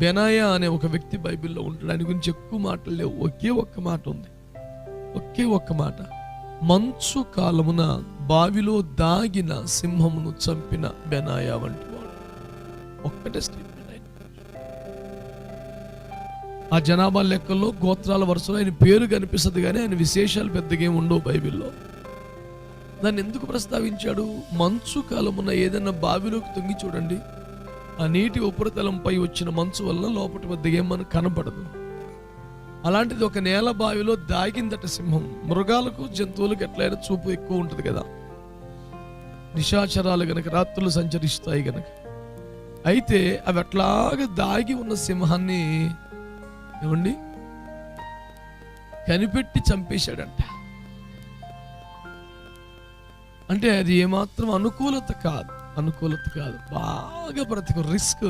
బెనాయా అనే ఒక వ్యక్తి బైబిల్లో ఉంటాడు. ఆయన గురించి ఎక్కువ మాటలు లేవు. ఒకే ఒక్క మాట ఉంది, ఒకే ఒక్క మాట. మంచు కాలమున బావిలో దాగిన సింహమును చంపిన బెనాయా వంటి వాడు. ఒక్కటే స్టేట్మెంట్. ఆ జనాభా లెక్కల్లో గోత్రాల వరుసలో ఆయన పేరు కనిపిస్తుంది, కానీ ఆయన విశేషాలు పెద్దగా ఏమి ఉండవు బైబిల్లో. దాన్ని ఎందుకు ప్రస్తావించాడు? మంచు కాలమున ఏదైనా బావిలోకి తొంగి చూడండి, ఆ నీటి ఉపరితలంపై వచ్చిన మంచు వల్ల లోపటి పెద్దగా ఏం మనకు కనపడదు. అలాంటిది ఒక నేల బావిలో దాగిందట సింహం. మృగాలకు జంతువులకు ఎట్లయినా చూపు ఎక్కువ ఉంటుంది కదా, నిశాచరాలు గనక రాత్రులు సంచరిస్తాయి గనక. అయితే అవి అట్లాగా దాగి ఉన్న సింహాన్ని ఏమండి కనిపెట్టి చంపేశాడంట. అంటే అది ఏమాత్రం అనుకూలత కాదు, బాగా రిస్క్.